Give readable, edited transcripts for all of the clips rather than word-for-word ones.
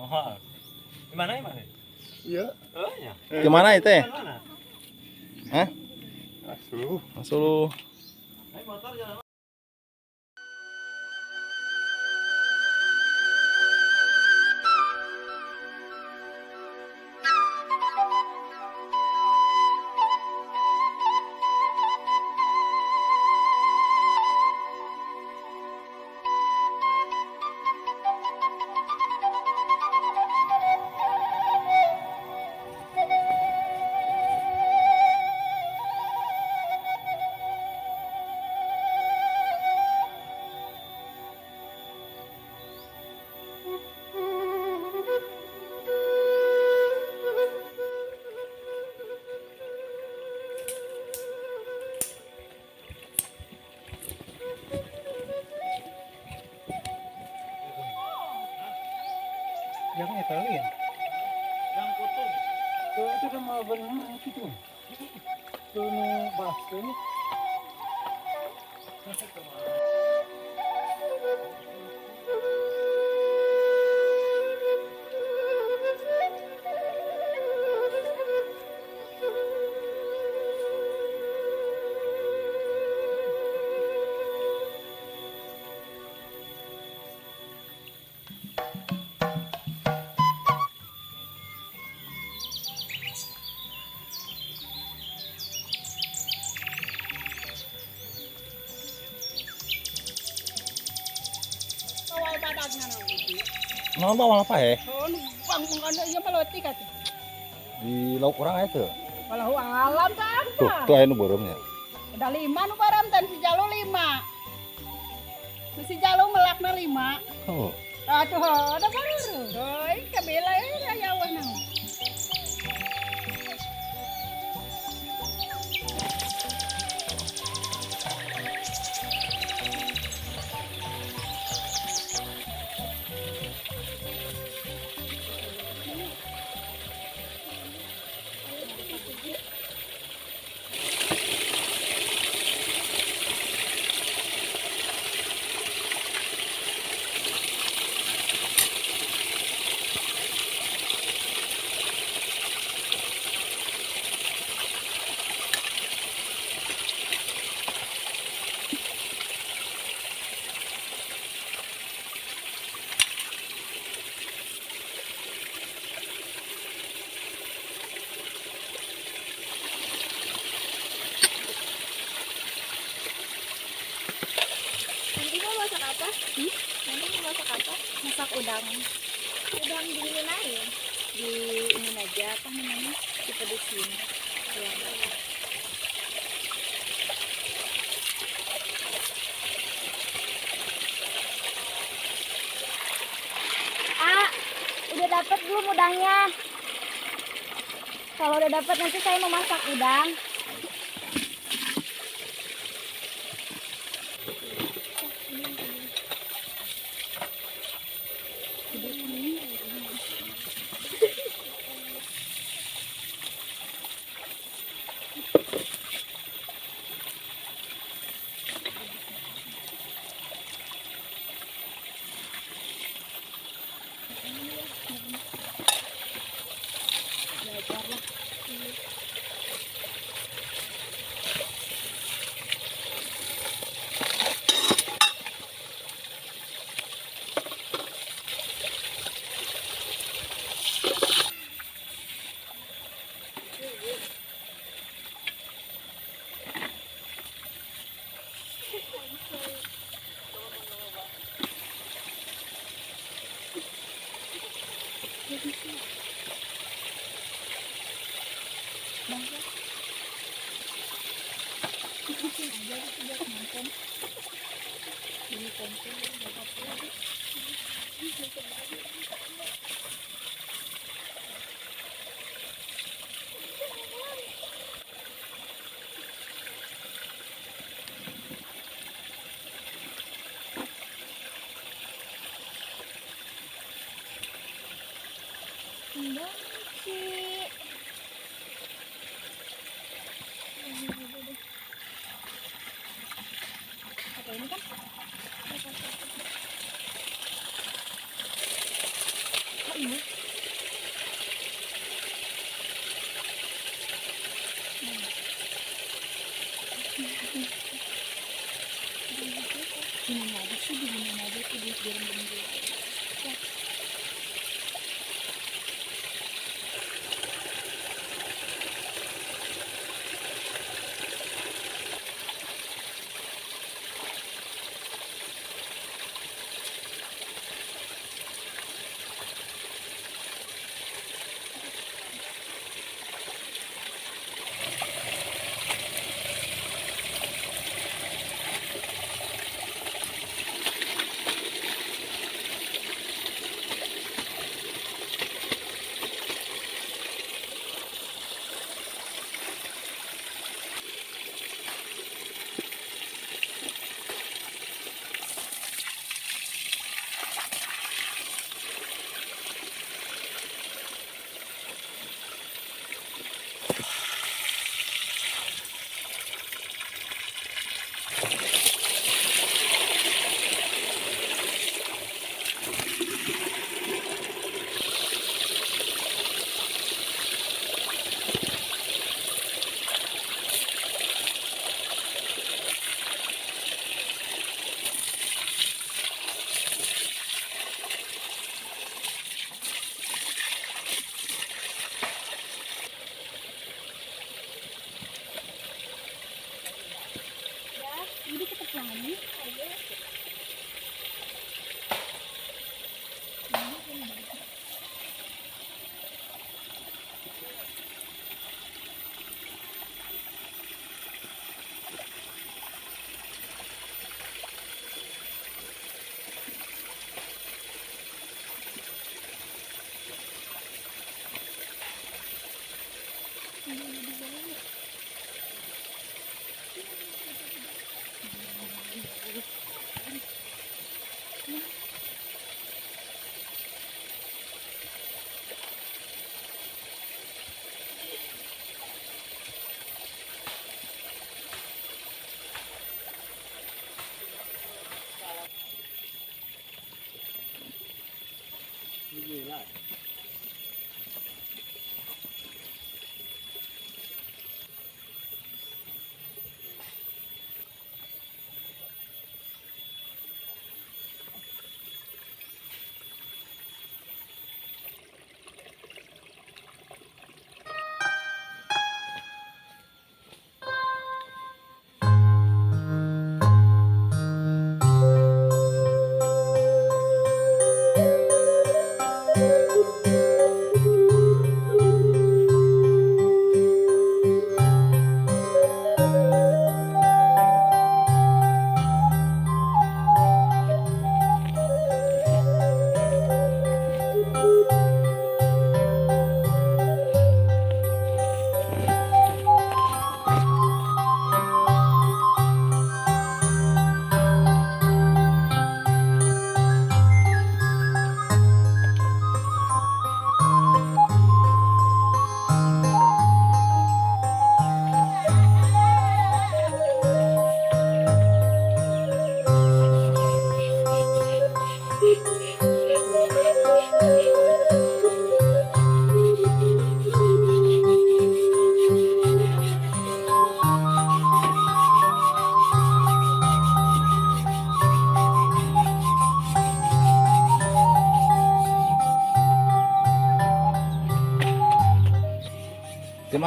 Oh, di mana ya, Mas? Iya. Oh, ya. Gimana itu ya? Mana? Hah? Asuh. Masuk. Naik motor jalan. Yang Italian. Yang kutung. Itu kan mau berenang gitu. Itu bahasa ini. Kawal badagna nang iki. Nah, bawang apa ya? Oh, bang mengano iya meloti ka. Di lauk orang itu. Walau alam kan. Tuh anu boromnya. Udah 5 nu baram dan si Jalu 5. Si Jalu melakna 5. Oh. Aduh, ada baru. Doi, kabela ya wana. Nanti mau masak apa? Nanti mau masak apa? Masak udang. Udang dingin aja. Di ini aja apa namanya? Dipedesin. Ya. Ah, udah dapat belum udangnya? Kalau udah dapat nanti saya mau masak udang. Ini kan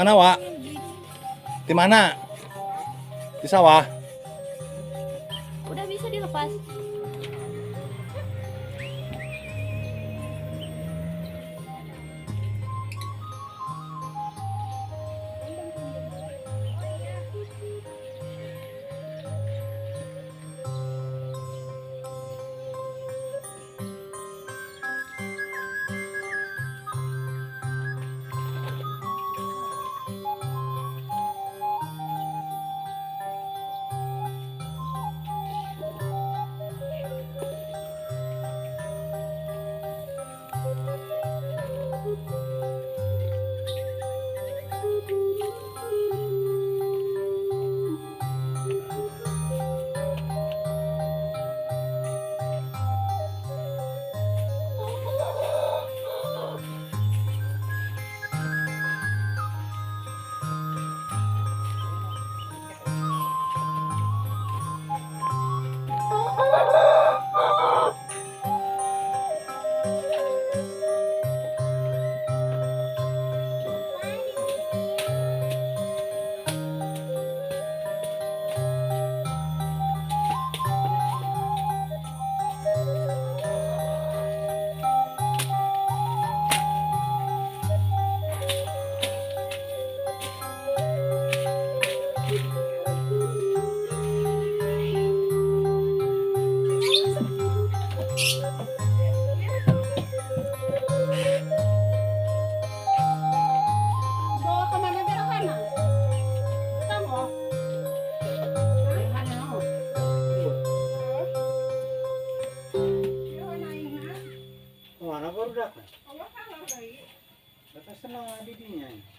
Mana, Wak? Di mana? Di sawah. Udah bisa dilepas. Bawa kemana berak kana? Kamu? Mana baru dapat? Dapat senang di dinya.